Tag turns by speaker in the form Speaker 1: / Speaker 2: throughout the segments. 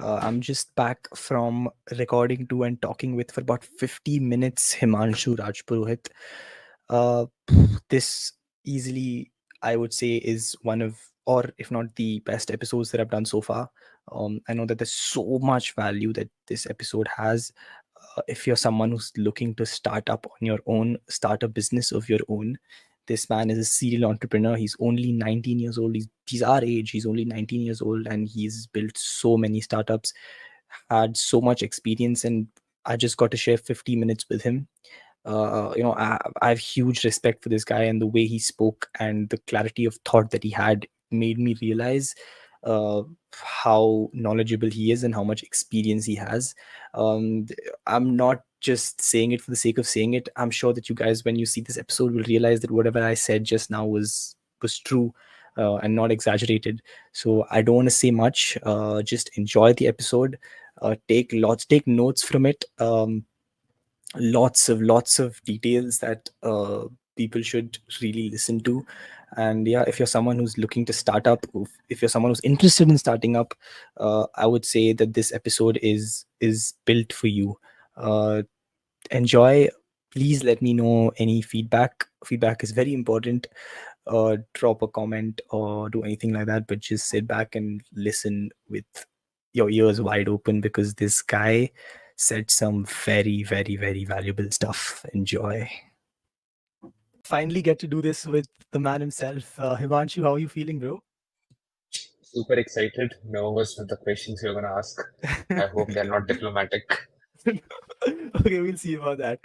Speaker 1: I'm just back from recording to and talking with for about 50 minutes Himanshu Rajpurohit. Uh, this easily, I would say, is one of, or if not the best episodes that I've done so far. I know that there's so much value that this episode has. If you're someone who's looking to start up on your own, start a business of your own, this man is a serial entrepreneur. He's only 19 years old. He's our age. He's only 19 years old, and he's built so many startups, had so much experience, and I just got to share 50 minutes with him. I have huge respect for this guy, and the way he spoke and the clarity of thought that he had made me realize uh, how knowledgeable he is and how much experience he has. I'm not just saying it for the sake of saying it. I'm sure that you guys, when you see this episode, will realize that whatever I said just now was true. And not exaggerated. So I don't want to say much. Just enjoy the episode. Take notes from it. Lots of details that people should really listen to. And yeah, if you're someone who's looking to start up, if you're someone who's interested in starting up, I would say that this episode is built for you. uh, Enjoy. Please let me know any feedback is very important. Drop a comment or do anything like that, but just sit back and listen with your ears wide open, because this guy said some very, very, very valuable stuff. Enjoy. Finally get to do this with the man himself. Himanshu, how are you feeling, bro?
Speaker 2: Super excited, nervous with the questions you're gonna ask. I hope they're not diplomatic.
Speaker 1: Okay, we'll see about that.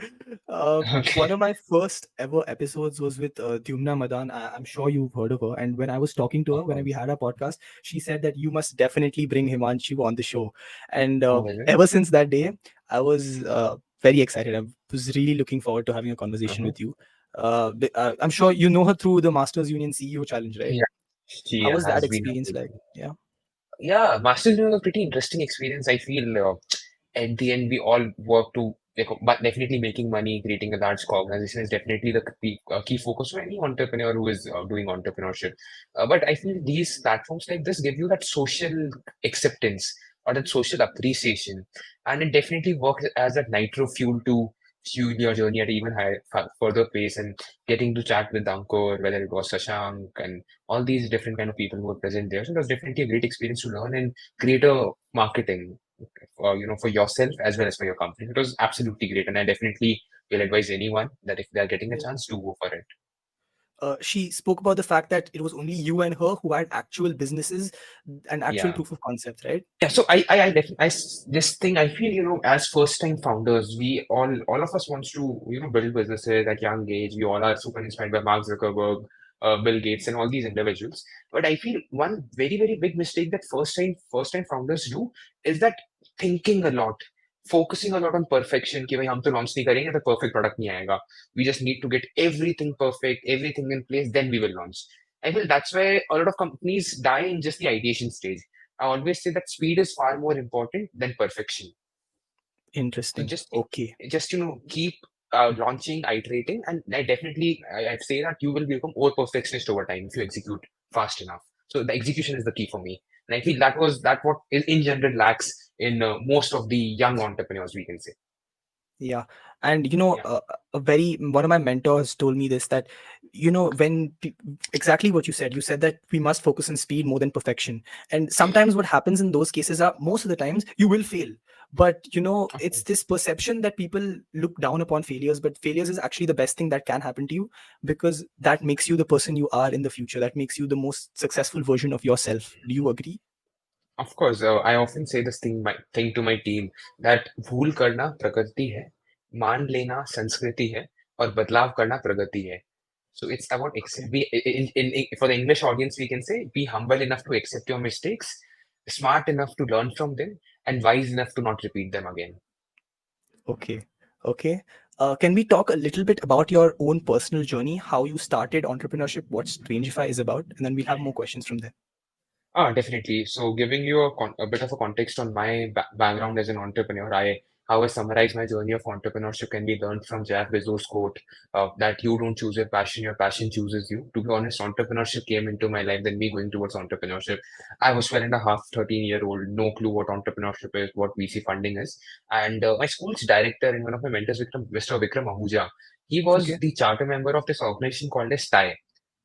Speaker 1: One
Speaker 2: Okay.
Speaker 1: of my first ever episodes was with Dyumna Madan. I'm sure you've heard of her. And when I was talking to her,
Speaker 2: Of
Speaker 1: when we
Speaker 2: course.
Speaker 1: had our podcast, she said that you must definitely bring Himanshu on the show. And
Speaker 2: Oh, is it?
Speaker 1: ever since that day, I was very excited. I was really looking forward to having a conversation
Speaker 2: Uh-huh.
Speaker 1: with you. I'm sure you know her through the Masters Union CEO Challenge, right?
Speaker 2: Yeah, she
Speaker 1: How was that
Speaker 2: has been
Speaker 1: experience like?
Speaker 2: amazing.
Speaker 1: Yeah.
Speaker 2: Yeah, Masters was a pretty interesting experience. I feel at the end we all work to, like, but definitely making money, creating a large organization is definitely the key focus for any entrepreneur who is doing entrepreneurship. But I feel these platforms like this give you that social acceptance or that social appreciation, and it definitely works as a nitro fuel to fuel your journey at even higher, further pace. And getting to chat with Ankur, whether it was Shashank and all these different kind of people who were present there. So it was definitely a great experience to learn and create a marketing, for yourself as well as for your company. It was absolutely great, and I definitely will advise anyone that if they are getting a chance to go for it.
Speaker 1: She spoke about the fact that it was only you and her who had actual businesses and actual
Speaker 2: Yeah.
Speaker 1: proof of concept, right?
Speaker 2: Yeah, so this thing I feel, as first time founders, we all of us wants to, build businesses at young age. We all are super inspired by Mark Zuckerberg, Bill Gates, and all these individuals. But I feel one very, very big mistake that first time founders do is that thinking a lot, focusing a lot on perfection. कि भाई हम तो launch नहीं करेंगे तो perfect product नहीं आएगा. We just need to get everything perfect, everything in place, then we will launch. I feel that's where a lot of companies die in just the ideation stage. I always say that speed is far more important than perfection. So
Speaker 1: Interesting. Okay.
Speaker 2: just keep launching, iterating, and I'd say that you will become more perfectionist over time if you execute fast enough. So the execution is the key for me, and I feel that what is in general lacks in most of the young entrepreneurs, we can say.
Speaker 1: Yeah. And
Speaker 2: Yeah.
Speaker 1: a very one of my mentors told me this, that exactly what you said that we must focus on speed more than perfection. And sometimes what happens in those cases are, most of the times you will fail, but
Speaker 2: Of
Speaker 1: it's
Speaker 2: course.
Speaker 1: this perception that people look down upon failures, but failures is actually the best thing that can happen to you, because that makes you the person you are in the future, that makes you the most successful version of yourself. Do you agree?
Speaker 2: Of course, I often say this thing to my team that भूल करना प्रकृति है, मान लेना संस्कृति है, और बदलाव करना प्रगति है. So it's about
Speaker 1: Okay.
Speaker 2: for the English audience, we can say be humble enough to accept your mistakes, smart enough to learn from them, and wise enough to not repeat them again.
Speaker 1: Okay. Okay. Can we talk a little bit about your own personal journey, how you started entrepreneurship, what Strangify is about, and then we'll have more questions from there.
Speaker 2: Definitely. So, giving you a bit of a context on my background as an entrepreneur, how I summarize my journey of entrepreneurship can be learned from Jeff Bezos' quote that you don't choose your passion chooses you. To be honest, entrepreneurship came into my life, then me going towards entrepreneurship. I was 12 and a half, 13-year-old, no clue what entrepreneurship is, what VC funding is. And my school's director and one of my mentors, Mr. Vikram Ahuja, he was
Speaker 1: Okay.
Speaker 2: the charter member of this organization called as TIE.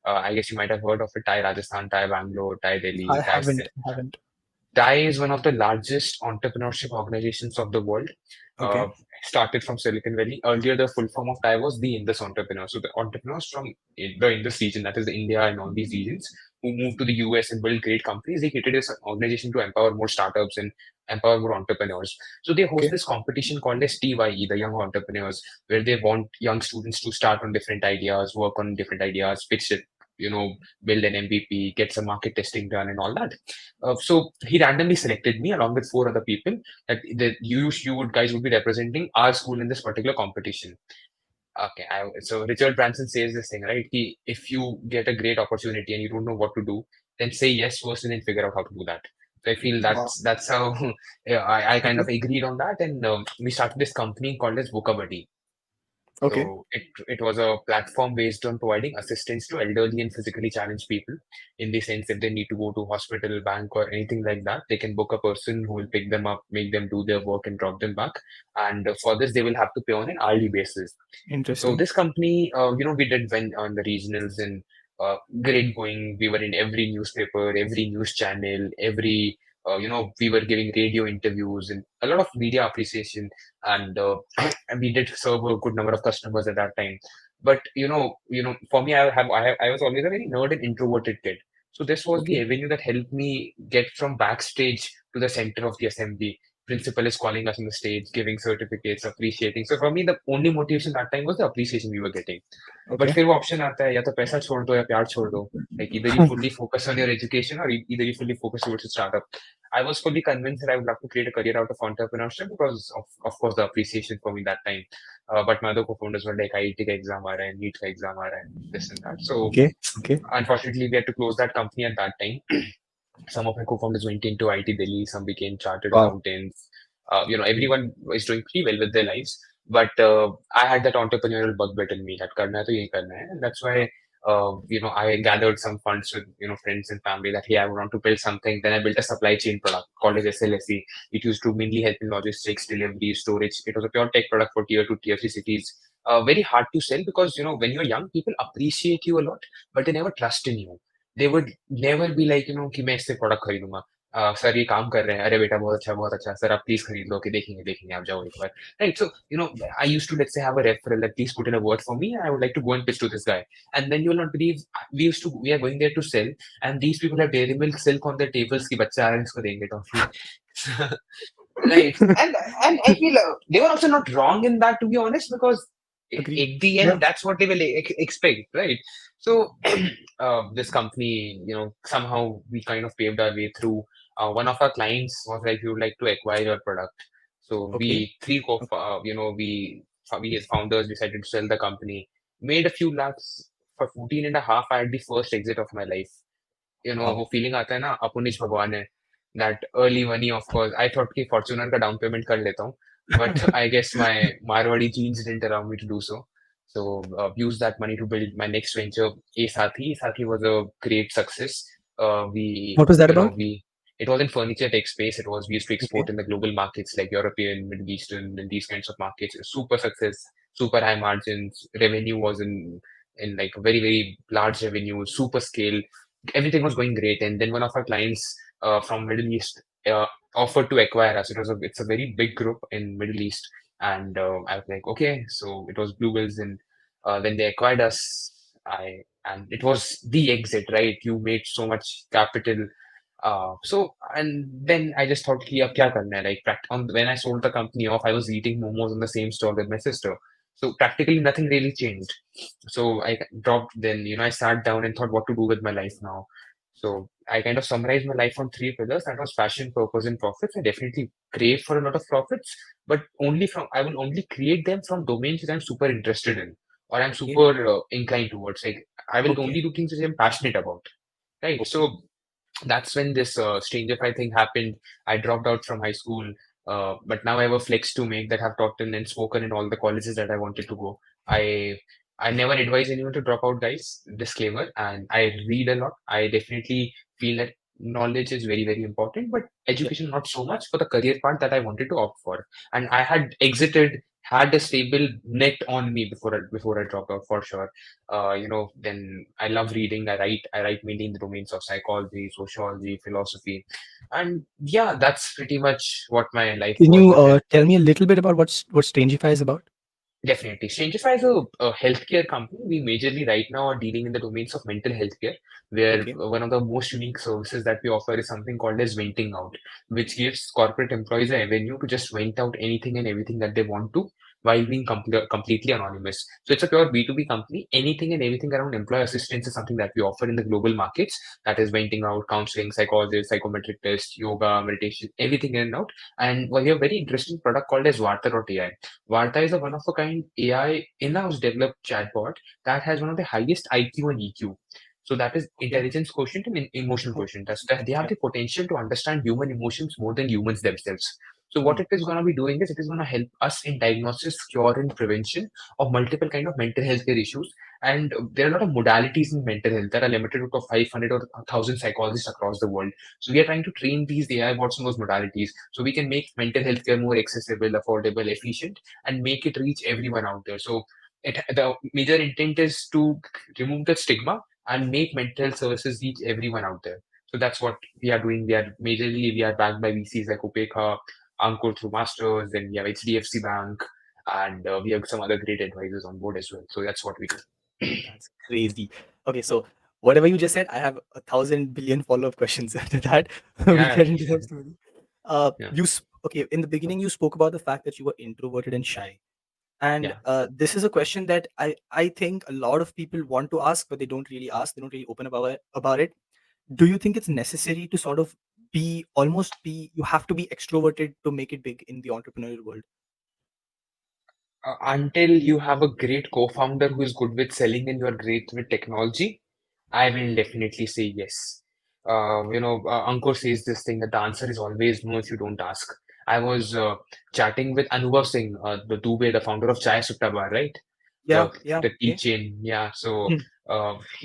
Speaker 2: I guess you might have heard of it, TIE Rajasthan, TIE Bangalore, TIE
Speaker 1: I
Speaker 2: Delhi, TIE
Speaker 1: haven't. Haven't.
Speaker 2: TIE is one of the largest entrepreneurship organizations of the world.
Speaker 1: Okay.
Speaker 2: Uh, Started from Silicon Valley. Earlier, the full form of TIE was the Indus Entrepreneurs. So the entrepreneurs from the Indus region, that is the India and all these regions, who moved to the US and built great companies, they created this organization to empower more startups and empower more entrepreneurs. So they host
Speaker 1: Okay.
Speaker 2: this competition called as TYE, the Young Entrepreneurs, where they want young students to start on different ideas, work on different ideas, pitch it, build an MVP, get some market testing done, and all that. So he randomly selected me along with four other people that you would guys would be representing our school in this particular competition. Okay, so Richard Branson says this thing, right? If you get a great opportunity and you don't know what to do, then say yes first and then figure out how to do that. So I feel
Speaker 1: Wow.
Speaker 2: that's how yeah, I kind of
Speaker 1: Okay.
Speaker 2: agreed on that, and we started this company called as Bookabuddy.
Speaker 1: Okay.
Speaker 2: So it was a platform based on providing assistance to elderly and physically challenged people. In the sense, if they need to go to hospital, bank, or anything like that, they can book a person who will pick them up, make them do their work, and drop them back. And for this, they will have to pay on an hourly basis. So
Speaker 1: Interesting.
Speaker 2: this company, we did went on the regionals and great going. We were in every newspaper, every news channel, we were giving radio interviews and a lot of media appreciation. And and we did serve a good number of customers at that time. But for me, I was always a very nerd and introverted kid. So this was the
Speaker 1: Okay.
Speaker 2: avenue that helped me get from backstage to the center of the assembly. Principal is calling us on the stage, giving certificates, appreciating. So for me, the only motivation that time was the appreciation we were getting. But
Speaker 1: Okay.
Speaker 2: फिर वो option आता है या तो पैसा छोड़ दो या प्यार छोड़ दो. Like either you fully focus on your education or either you fully focus towards a startup. I was fully convinced that I would love to create a career out of entrepreneurship because of course the appreciation for me that time. But my other co-founders were like IIT का exam आ रहा है, NEET का exam आ रहा है, this and that. So
Speaker 1: Okay. Okay.
Speaker 2: unfortunately we had to close that company at that time. Some of my co-founders went into IT Delhi, some became chartered
Speaker 1: Wow.
Speaker 2: accountants. Everyone is doing pretty well with their lives. But I had that entrepreneurial bug bit in me that karna hai to yahi karna hai. And that's why, I gathered some funds with, friends and family that, hey, I want to build something. Then I built a supply chain product called as SLSE. It used to mainly help in logistics, delivery, storage. It was a pure tech product for tier 2, tier 3 cities. Very hard to sell because, when you're young, people appreciate you a lot, but they never trust in you. They would never be like, कि मैं इससे product खरीदूंगा. Sir ये काम कर रहे हैं, अरे बेटा बहुत अच्छा सर आप प्लीज खरीद लो कि देखेंगे देखेंगे आप जाओ एक बार. Right, so I used to, let's say, have a referral that please put in a word for me. I would like to go and pitch to this guy, and then you will not believe we are going there to sell, and these people have dairy milk silk on their tables कि बच्चा आ रहा है इसको देंगे toffee. Right. And I feel they were also not wrong in that, to be honest, because
Speaker 1: Agree.
Speaker 2: at the
Speaker 1: Yeah.
Speaker 2: end, that's what they will expect, right? So this company, somehow we kind of paved our way through. One of our clients was like, "We would like to acquire your product." So
Speaker 1: Okay. Okay.
Speaker 2: we as founders decided to sell the company, made a few lakhs. For 14 and a half, I had the first exit of my life.
Speaker 1: Wow.
Speaker 2: वो feeling आता है ना अपुनिश भगवान है that early money. Of course I thought कि Fortuner का down payment कर लेता हूँ, but I guess my Marwadi genes didn't allow me to do so. So used that money to build my next venture, Sathi was a great success. We
Speaker 1: What was that
Speaker 2: you know
Speaker 1: about?
Speaker 2: we It was in furniture tech space. We used to
Speaker 1: Okay.
Speaker 2: export in the global markets like European, Middle Eastern, and these kinds of markets. Super success, super high margins. Revenue was in like very very large revenue, super scale. Everything was going great, and then one of our clients from Middle East offered to acquire us. It's a very big group in Middle East, and I was like, okay. So it was Bluewheels, and when they acquired us, and it was the exit, right? You made so much capital. And then I just thought, कि अब क्या करना है? Like, when I sold the company off, I was eating momos in the same store with my sister. So practically nothing really changed. So I dropped. Then I sat down and thought what to do with my life now. So I kind of summarized my life on three pillars. That was passion, purpose, and profits. I definitely crave for a lot of profits, but I will only create them from domains that I'm super interested in or I'm
Speaker 1: Okay.
Speaker 2: super inclined towards. Like I will
Speaker 1: Okay.
Speaker 2: only do things that I'm passionate about. Right.
Speaker 1: Okay.
Speaker 2: So that's when this Stranger Fry thing happened. I dropped out from high school. But now I have a flex to make that have taught and spoken in all the colleges that I wanted to go. I I never advise anyone to drop out, guys. Disclaimer. And I read a lot. I definitely feel that knowledge is very, very important, but
Speaker 1: Yeah.
Speaker 2: education not so much for the career part that I wanted to opt for. And I had exited, had a stable net on me before I dropped out for sure. Then I love reading. I write mainly in the domains of psychology, sociology, philosophy, and yeah, that's pretty much what my life
Speaker 1: Can
Speaker 2: was.
Speaker 1: you
Speaker 2: But then
Speaker 1: tell me a little bit about what Strangify is about?
Speaker 2: definitely. Strangify is a healthcare company. We majorly right now are dealing in the domains of mental health care, where
Speaker 1: Okay.
Speaker 2: one of the most unique services that we offer is something called as venting out, which gives corporate employees a avenue to just vent out anything and everything that they want to while being completely anonymous. So it's a pure B2B company. Anything and everything around employee assistance is something that we offer in the global markets. That is venting out, counseling, psychology, psychometric test, yoga, meditation, everything in and out. And we have a very interesting product called as Varta.ai. Varta is a one of a kind AI in-house developed chatbot that has one of the highest IQ and EQ. So that is
Speaker 1: Okay.
Speaker 2: intelligence quotient and emotion
Speaker 1: Oh,
Speaker 2: quotient. That's that they have
Speaker 1: yeah.
Speaker 2: the potential to understand human emotions more than humans themselves. So what
Speaker 1: Hmm.
Speaker 2: it is going to be doing is it is going to help us in diagnosis, cure, and prevention of multiple kind of mental health care issues. And there are a lot of modalities in mental health that are limited to 500 or 1,000 psychologists across the world. So we are trying to train these AI bots in those modalities so we can make mental health care more accessible, affordable, efficient, and make it reach everyone out there. So the major intent is to remove the stigma and make mental health services reach everyone out there. So that's what we are doing. We are backed by VCs like Upekha, Ankur through Masters, then we have HDFC Bank, and we have some other great advisors on board as well. So that's what we do.
Speaker 1: That's crazy. Okay, so whatever you just said, I have 1,000 billion follow-up questions after that. We
Speaker 2: Yeah,
Speaker 1: get
Speaker 2: please.
Speaker 1: into that story.
Speaker 2: Yeah,
Speaker 1: Okay, in the beginning, you spoke about the fact that you were introverted and shy. And
Speaker 2: yeah.
Speaker 1: this is a question that I think a lot of people want to ask, but they don't really ask. They don't really open about it. Do you think it's necessary to sort of you have to be extroverted to make it big in the entrepreneurial world?
Speaker 2: Until you have a great co-founder who is good with selling and you are great with technology, I will definitely say yes. Ankur says this thing that the answer is always no if you don't ask. I was chatting with Anubhav Singh, the Dubey, the founder of Chai Sutta Bar, right?
Speaker 1: Yeah,
Speaker 2: The
Speaker 1: yeah,
Speaker 2: the tea
Speaker 1: okay.
Speaker 2: chain. Yeah. So
Speaker 1: Hmm.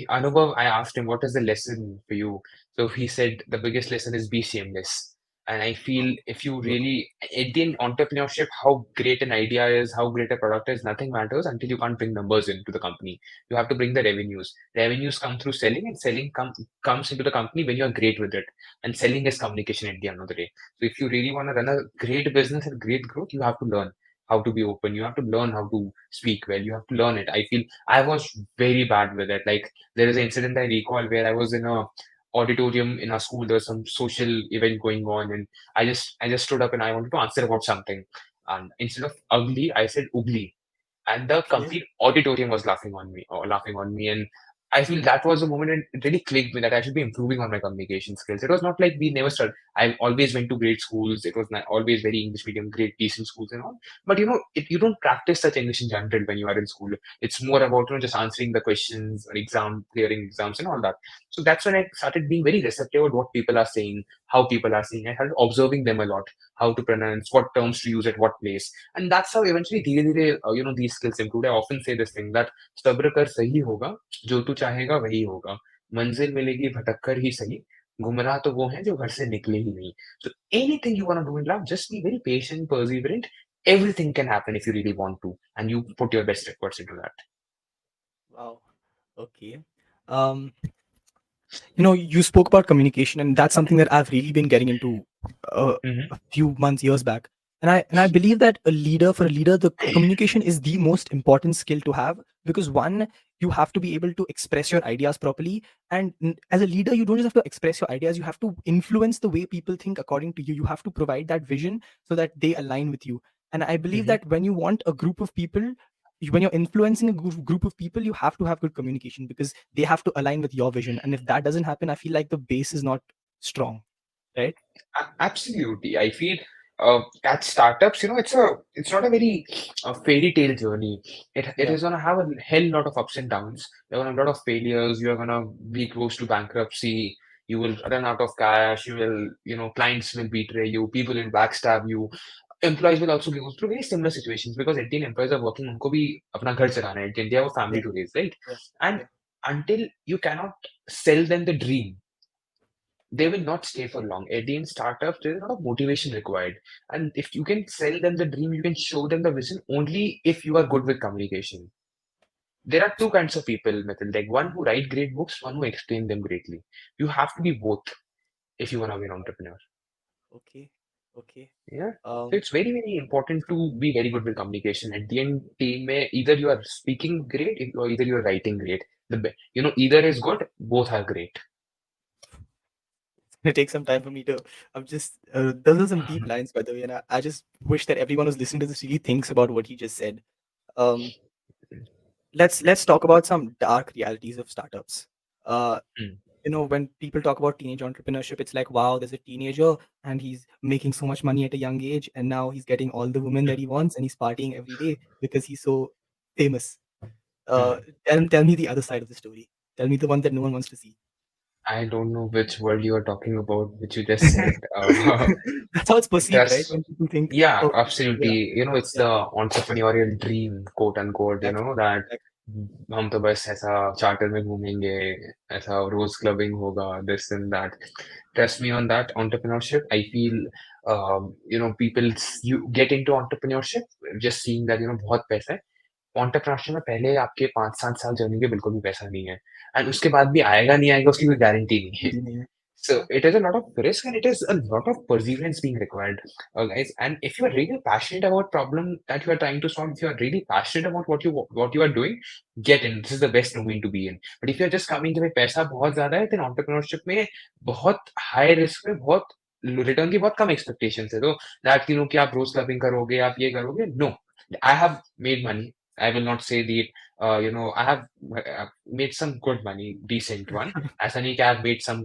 Speaker 2: Anubhav, I asked him what is the lesson for you. So he said the biggest lesson is be shameless. And I feel if you
Speaker 1: Wow.
Speaker 2: really, at the end, entrepreneurship, how great an idea is, how great a product is, nothing matters until you can't bring numbers into the company. You have to bring the revenues. Revenues come through selling, and selling comes into the company when you're great with it. And selling is communication at the end of the day. So if you really want to run a great business and great growth, you have to learn how to be open. You have to learn how to speak well. You have to learn it. I feel I was very bad with it. Like there is an incident I recall where I was in a auditorium in our school. There was some social event going on, and I just stood up and I wanted to answer about something. And instead of ugly, I said ugly, and the
Speaker 1: Okay.
Speaker 2: complete auditorium was laughing on me, and I feel that was a moment and it really clicked me that I should be improving on my communication skills. It was not like we never started. I always went to great schools. It was not always very English medium, great decent schools and all. But you don't practice such English in general when you are in school. It's more about just answering the questions or clearing exams and all that. So that's when I started being very receptive at what people are saying, how people are saying. I started observing them a lot, how to pronounce, what terms to use at what place, and that's how eventually धीरे धीरे these skills improved. I often say this thing that सब्र कर सही होगा, जो तू चाहेगा वही होगा, मंजिल मिलेगी भटक कर ही सही, गुमराह तो वो हैं जो घर से निकले ही नहीं. So anything you want to do in life, just be very patient, perseverant. Everything can happen if you really want to, and you put your best efforts into that.
Speaker 1: Wow. Okay. Um, you spoke about communication, and that's something that I've really been getting into
Speaker 2: Hmm.
Speaker 1: a few months, years back. And I believe that for a leader, the communication is the most important skill to have, because one, you have to be able to express your ideas properly, and as a leader, you don't just have to express your ideas; you have to influence the way people think according to you. You have to provide that vision so that they align with you. And I believe
Speaker 2: Hmm.
Speaker 1: that when you want a group of people, when you're influencing a group of people, you have to have good communication, because they have to align with your vision, and if that doesn't happen, I feel like the base is not strong, right?
Speaker 2: Absolutely. I feel at startups, it's not a very fairy tale journey. It
Speaker 1: Yeah.
Speaker 2: is gonna have a hell lot of ups and downs. You're gonna have a lot of failures. You're gonna be close to bankruptcy. You will run out of cash. You will, clients will betray you. People will backstab you. Employees will also go through very similar situations because Indian employees are working. उनको भी अपना घर चलाना है. They have a family
Speaker 1: Yeah,
Speaker 2: to raise, right?
Speaker 1: yeah,
Speaker 2: And
Speaker 1: yeah.
Speaker 2: until you cannot sell them the dream, they
Speaker 1: Yeah.
Speaker 2: will not stay for long. At the end, startups, there's a lot of motivation required. And if you can sell them the dream, you can show them the vision only if you are good with communication. There are two kinds of people, Mithil, like one who write great books, one who explain them greatly. You have to be both if you want to be an entrepreneur.
Speaker 1: Okay. Okay.
Speaker 2: Yeah. So
Speaker 1: Um,
Speaker 2: it's very, very important to be very good with communication. At the end, team mein, either you are speaking great or either you are writing great. Either is good, both are great.
Speaker 1: it's gonna take some time for me to. I'm just. Those are some deep lines, by the way, and I just wish that everyone who's listening to this really thinks about what he just said. Um, let's talk about some dark realities of startups. Uh,
Speaker 2: Mm.
Speaker 1: when people talk about teenage entrepreneurship, it's like, wow, there's a teenager and he's making so much money at a young age, and now he's getting all the women that he wants, and he's partying every day because he's so famous. Uh,
Speaker 2: Mm.
Speaker 1: tell me the other side of the story. Tell me the one that no one wants to see.
Speaker 2: I don't know which word you are talking about, which you just said.
Speaker 1: That's how it's perceived, right?
Speaker 2: Trust.
Speaker 1: When people think,
Speaker 2: Yeah,
Speaker 1: oh, yeah,
Speaker 2: absolutely. It's
Speaker 1: yeah,
Speaker 2: the entrepreneurial dream, quote unquote,
Speaker 1: exactly,
Speaker 2: that
Speaker 1: exactly.
Speaker 2: हम तो बस ऐसा charter में घूमेंगे, ऐसा रोज clubbing होगा, this and that. Trust me on that. Entrepreneurship, I feel, people, you get into entrepreneurship just seeing that, बहुत पैसा है. एंटरप्रेन्योरशिप में पहले आपके 5-7 साल जर्नी के बिल्कुल भी पैसा नहीं है एंड उसके बाद भी आएगा नहीं आएगा उसकी कोई गारंटी नहीं है.
Speaker 1: Guarantee नहीं है.
Speaker 2: So
Speaker 1: Yeah.
Speaker 2: it is a lot of risk and it is a lot of perseverance being required, guys. And if you are really passionate about problem that you are trying to solve, if you are really passionate about what you are doing, get in. This is the best domain to be in. But if you are just coming to पैसा बहुत ज्यादा है, then entrepreneurship में बहुत high risk में बहुत return की बहुत कम expectations है. तो that कि आप रोज क्लबिंग करोगे, आप ये करोगे, no. I have made money. I will not say the, I have made some good money, decent one. ऐसा नहीं कि I have made some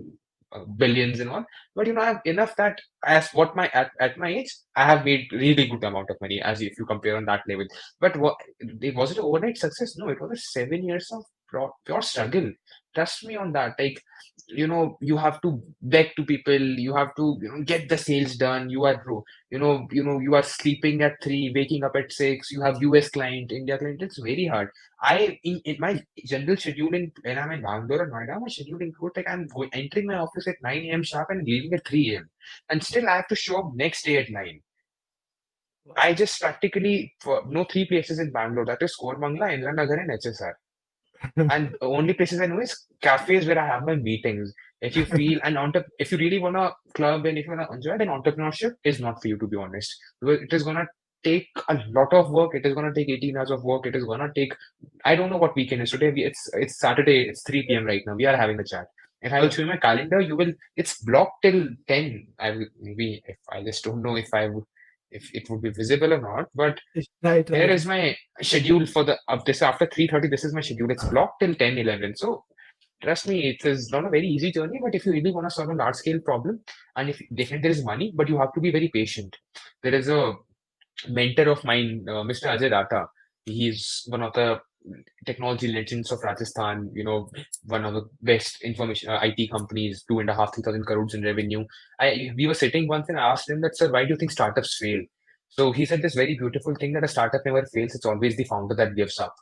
Speaker 2: billions and all. But I have enough that as what my at my age, I have made really good amount of money as if you compare on that level. But was it overnight success? No, it was a 7 years of pure struggle. Trust me on that. Like, you have to beg to people, you have to get the sales done. You are sleeping at 3, waking up at 6. You have US client, India client. It's very hard. In my general schedule when I'm in Bangalore or Noida, my schedule includes like entering my office at 9 a.m. sharp and leaving at 3 a.m. And still I have to show up next day at 9.
Speaker 1: Wow.
Speaker 2: I just practically know 3 places in Bangalore. That is Koramangala, Indranagar, and HSR. And the only places I know is cafes where I have my meetings. If you feel if you really wanna club and if you wanna enjoy, then entrepreneurship is not for you, to be honest. Because it is gonna take a lot of work. It is gonna take 18 hours of work. It is gonna take, I don't know what weekend is today. It's Saturday. It's 3 p.m. right now. We are having a chat. If I will
Speaker 1: Yeah.
Speaker 2: show you my calendar, you will. It's blocked till 10. I will maybe if I just don't know if I would if it would be visible or not. But
Speaker 1: Right,
Speaker 2: here
Speaker 1: right.
Speaker 2: is my schedule for the of this after 3:30. This is my schedule. It's blocked till 10:11. So trust me, it is not a very easy journey. But if you really want to solve a large scale problem, and if definitely there is money, but you have to be very patient. There is a mentor of mine, Mr. Ajay Data. He's one of the technology legends of Rajasthan, one of the best information IT companies, 2.5, 3,000 crores in revenue. We were sitting once and I asked him that, sir, why do you think startups fail? So he said this very beautiful thing that a startup never fails. It's always the founder that gives up.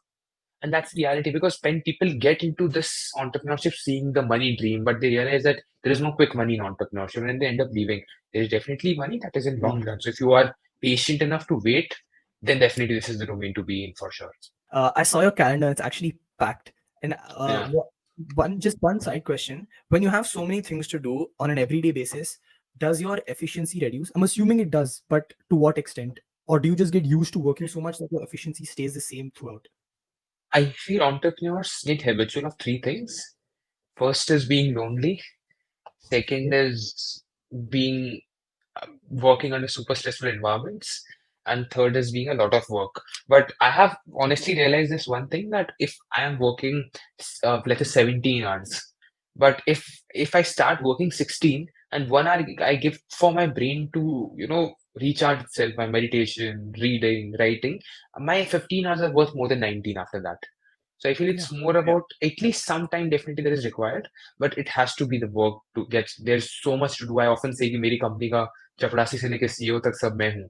Speaker 2: And that's the reality because when people get into this entrepreneurship, seeing the money dream, but they realize that there is no quick money in entrepreneurship and they end up leaving. There is definitely money that is in long run. So if you are patient enough to wait, then definitely this is the domain to be in for sure.
Speaker 1: I saw your calendar; it's actually packed. And
Speaker 2: Yeah.
Speaker 1: one side question: when you have so many things to do on an everyday basis, does your efficiency reduce? I'm assuming it does, but to what extent? Or do you just get used to working so much that your efficiency stays the same throughout?
Speaker 2: I feel entrepreneurs get habitual of three things. First is being lonely. Second
Speaker 1: Okay.
Speaker 2: is being working under super stressful environments. And third is being a lot of work. But I have honestly realized this one thing that if I am working, let's say 17 hours, but if I start working 16 and 1 hour I give for my brain to, recharge itself, my meditation, reading, writing, my 15 hours are worth more than 19 after that. So I feel
Speaker 1: Yeah.
Speaker 2: it's more about at least some time definitely that is required, but it has to be the work to get. There's so much to do. I often say कि मेरी company का चपरासी से लेके CEO तक सब मैं हूँ.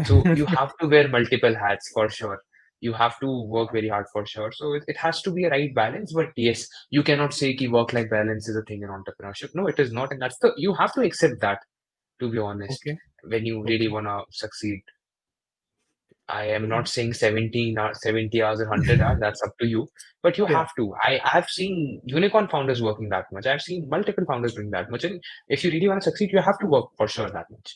Speaker 2: So you have to wear multiple hats for sure. You have to work very hard for sure. So it has to be a right balance. But yes, you cannot say कि work-life balance is a thing in entrepreneurship. No, it is not, and that's the you have to accept that. To be honest,
Speaker 1: Okay.
Speaker 2: when you really
Speaker 1: Okay.
Speaker 2: wanna succeed. I am not saying 70 hours or 100 hours, that's up to you. But you
Speaker 1: Yeah.
Speaker 2: have to. I've seen unicorn founders working that much. I've seen multiple founders doing that much. And if you really want to succeed, you have to work for sure that much.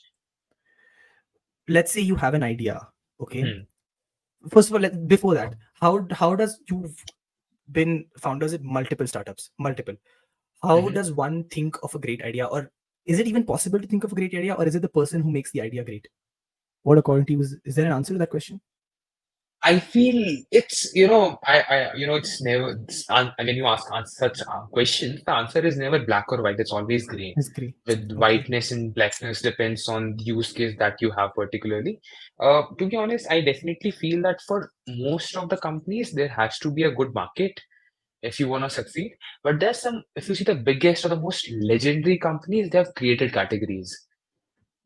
Speaker 1: Let's say you have an idea. Okay.
Speaker 2: Hmm.
Speaker 1: First of all, before that, how does you've been founders in multiple startups, multiple. How
Speaker 2: Mhm.
Speaker 1: does one think of a great idea, or is it even possible to think of a great idea, or is it the person who makes the idea great? What according to you is there an answer to that question?
Speaker 2: I feel it's, it's never, when you ask such questions, the answer is never black or white. It's always gray.
Speaker 1: It's great.
Speaker 2: With
Speaker 1: Okay.
Speaker 2: whiteness and blackness depends on the use case that you have particularly. To be honest, I definitely feel that for most of the companies, there has to be a good market if you want to succeed. But there's some, if you see the biggest or the most legendary companies, they have created categories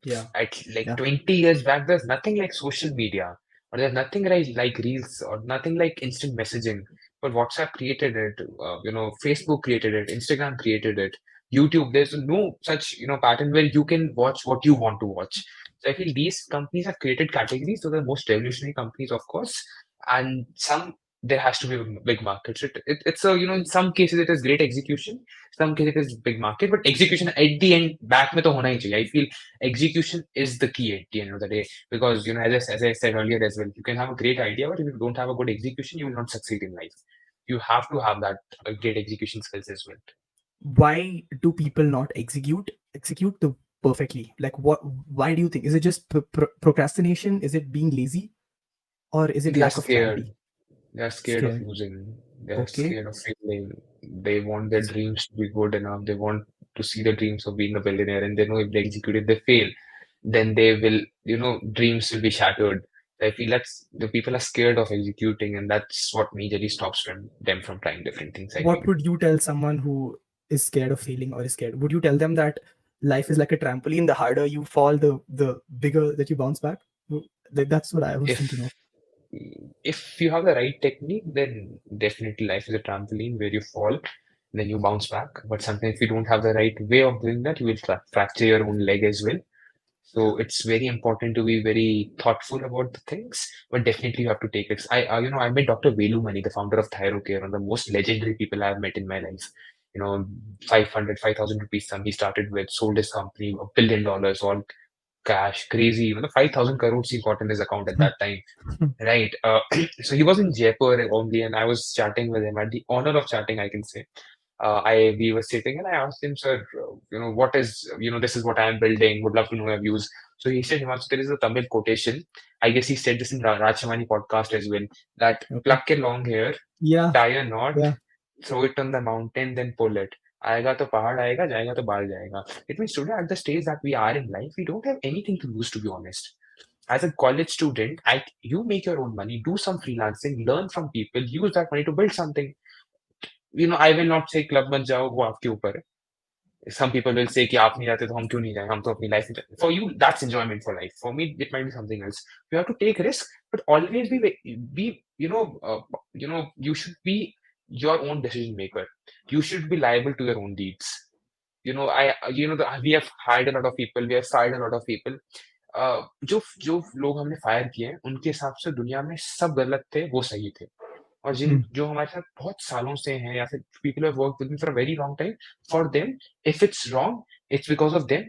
Speaker 1: Yeah.
Speaker 2: at like
Speaker 1: Yeah.
Speaker 2: 20 years back, there's nothing like social media, or there's nothing like Reels, or nothing like instant messaging. But WhatsApp created it, Facebook created it, Instagram created it, YouTube. There's no such, pattern where you can watch what you want to watch. So I feel these companies have created categories. So the most revolutionary companies, of course, and some there has to be a big market. So it's a, in some cases it is great execution, some cases it is big market, but execution at the end back में तो होना ही चाहिए. I feel execution is the key at the end of the day because as I said earlier as well, you can have a great idea, but if you don't have a good execution, you will not succeed in life. You have to have that great execution skills as well.
Speaker 1: Why do people not execute the perfectly? Like what? Why do you think? Is it just procrastination? Is it being lazy, or is it
Speaker 2: They are
Speaker 1: lack of
Speaker 2: scared.
Speaker 1: clarity?
Speaker 2: They are scared of
Speaker 1: Scared.
Speaker 2: losing. They are
Speaker 1: Okay.
Speaker 2: scared of failing. They want their dreams to be good enough. They want to see the dreams of being a billionaire, and they know if they execute, if they fail, then they will, dreams will be shattered. I feel that's the people are scared of executing, and that's what majorly stops them from trying different things. I feel.
Speaker 1: What would you tell someone who is scared of failing or is scared? Would you tell them that life is like a trampoline? The harder you fall, the bigger that you bounce back. That's what I was
Speaker 2: If
Speaker 1: thinking of.
Speaker 2: if you have the right technique, then definitely life is a trampoline where you fall, then you bounce back. But sometimes if you don't have the right way of doing that, you will fracture your own leg as well. So it's very important to be very thoughtful about the things, but definitely you have to take it. I met Dr. Velu Mani, the founder of ThyroCare, one of the most legendary people I've met in my life. 500, 5,000 rupees sum he started with, sold his company, $1 billion, all cash, crazy. 5,000 crores he got in his account at that time. Right. So he was in Jaipur only, and I was chatting with him. At the honor of chatting, I can say. We were sitting, and I asked him, sir, what is, this is what I am building. Would love to know your views. So he said, Himanshu, there is a Tamil quotation. I guess he said this in Raj Shamani podcast as well. That
Speaker 1: Okay.
Speaker 2: pluck your long hair,
Speaker 1: Yeah.
Speaker 2: tie a knot,
Speaker 1: Yeah.
Speaker 2: throw it on the mountain, then pull it. आएगा तो पहाड़ आएगा, जाएगा तो बाढ़ जाएगा. It means today at the stage that we are in life, we don't have anything to lose, to be honest. As a college student, you make your own money, do some freelancing, learn from people, use that money to build something. I will not say club मत जाओ, वो आपके ऊपर है. Some people will say कि आप नहीं जाते तो हम क्यों नहीं जाएं, हम तो अपनी life for you that's enjoyment for life. For me it might be something else. You have to take risk, but always be you should be your own decision maker. You should be liable to your own deeds. We have hired a lot of people, we have fired a lot of people. जो जो लोग हमने fire किए हैं उनके हिसाब से दुनिया में सब गलत थे, वो सही थे. और
Speaker 1: Hmm.
Speaker 2: जो हमारे साथ बहुत सालों से हैं या फिर people have worked with me for a very long time, for them if it's wrong it's because of them.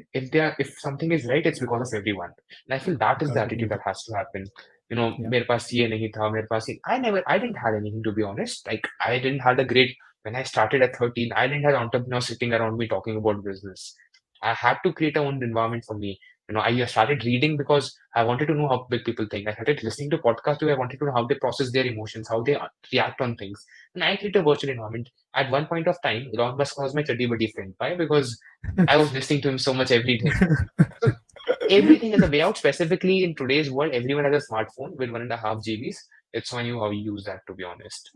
Speaker 2: If something is right, it's because of everyone. And I feel that is the attitude
Speaker 1: Accountability.
Speaker 2: that has to happen.
Speaker 1: Yeah.
Speaker 2: मेरे पास ये नहीं था, मेरे पास ये, I didn't have anything, to be honest. Like I didn't have a great when I started at 13. I didn't have entrepreneurs sitting around me talking about business. I had to create a own environment for me. I started reading because I wanted to know how big people think. I started listening to podcasts because I wanted to know how they process their emotions, how they react on things. And I created a virtual environment. At one point of time, Elon Musk was my chuddy buddy friend. Why? Because I was listening to him so much everything. So everything is a way out. Specifically in today's world, everyone has a smartphone with 1.5 GBs. It's on you how you use that, to be honest.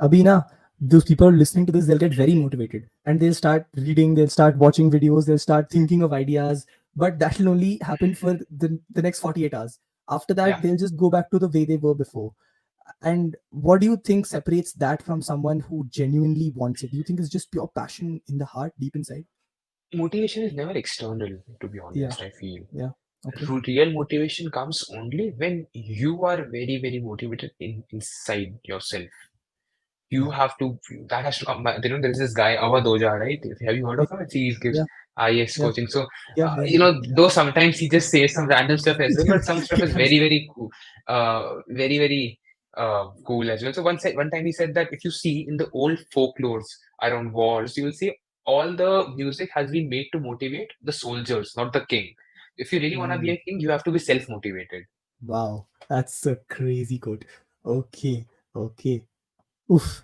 Speaker 1: Abina, those people listening to this, they'll get very motivated and they'll start reading, they'll start watching videos, they'll start thinking of ideas. But that will only happen for the next 48 hours. After that,
Speaker 2: Yeah.
Speaker 1: they'll just go back to the way they were before. And what do you think separates that from someone who genuinely wants it? Do you think it's just pure passion in the heart, deep inside?
Speaker 2: Motivation is never external, to be
Speaker 1: Yeah,
Speaker 2: honest, I feel.
Speaker 1: yeah. Okay.
Speaker 2: Real motivation comes only when you are very, very motivated inside yourself. You
Speaker 1: Yeah,
Speaker 2: have to, that has to come. There's this guy, Avadoja, right? Have you heard
Speaker 1: yeah,
Speaker 2: of him? He gives
Speaker 1: yeah,
Speaker 2: IS
Speaker 1: yeah,
Speaker 2: coaching. So,
Speaker 1: yeah, yeah,
Speaker 2: though sometimes he just says some random stuff as well, but some stuff is
Speaker 1: yeah.
Speaker 2: very, very cool. Very, very cool as well. So one time he said that if you see in the old folklores around wars, you will see all the music has been made to motivate the soldiers, not the king. If you really want to be
Speaker 1: Mm,
Speaker 2: a king, you have to be self-motivated.
Speaker 1: wow, that's a crazy quote. Okay, okay. Oof.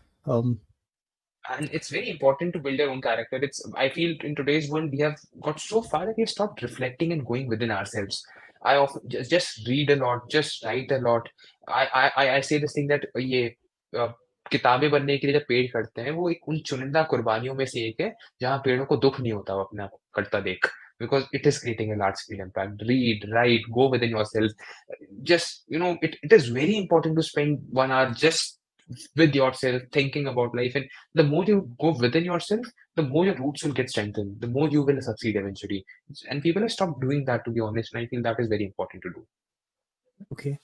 Speaker 2: And it's very important to build your own character. I feel in today's world we have got so far that we've stopped reflecting and going within ourselves. I often just read a lot, just write a lot. I say this thing that ये अ, किताबें बनने के लिए जब पेड़ कटते हैं वो एक उन चुनिंदा कुर्बानियों में से एक है जहाँ पेड़ों को दुख नहीं होता वो अपने आप को कटता देख, because it is creating a large scale impact. Read, write, go within yourself. Just it is very important to spend 1 hour just with yourself, thinking about life. And the more you go within yourself, the more your roots will get strengthened, the more you will succeed eventually. And people have stopped doing that, to be honest. And I feel that is very important to do.
Speaker 1: Okay.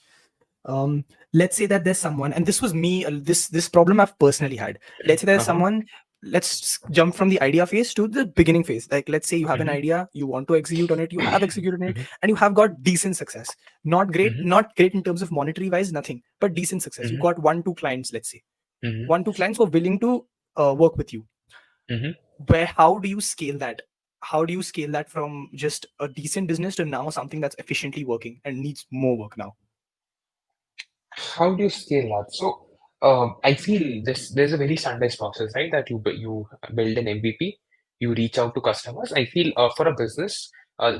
Speaker 1: um let's say that there's someone, and this was me, this problem I've personally had. Let's say there's
Speaker 2: Uh-huh.
Speaker 1: someone, let's jump from the idea phase to the beginning phase. Like, let's say you have an
Speaker 2: Mm-hmm.
Speaker 1: idea, you want to execute on it, you have executed on it, and you have got decent success. Not great,
Speaker 2: Mm-hmm.
Speaker 1: not great in terms of monetary wise, nothing, but decent success. You
Speaker 2: Mm-hmm.
Speaker 1: got one two clients, let's say
Speaker 2: Mm-hmm.
Speaker 1: one two clients were willing to work with you.
Speaker 2: Mm-hmm.
Speaker 1: Where, how do you scale that? How do you scale that from just a decent business to now something that's efficiently working and needs more work now?
Speaker 2: How do you scale that? So, I feel there's a very standardized process, right? That you build an MVP, you reach out to customers. I feel for a business,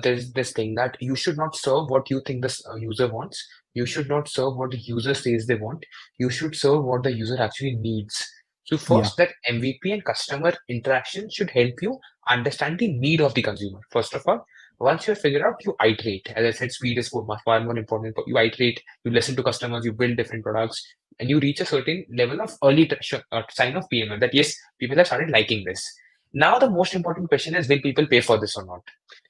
Speaker 2: there's this thing that you should not serve what you think the user wants. You should not serve what the user says they want. You should serve what the user actually needs. So
Speaker 1: Yeah,
Speaker 2: first, that MVP and customer interaction should help you understand the need of the consumer. First of all, once you figure out, you iterate. As I said, speed is far more important. But you iterate, you listen to customers, you build different products, and you reach a certain level of early sign of PML that yes, people have started liking this. Now, the most important question is, will people pay for this or not?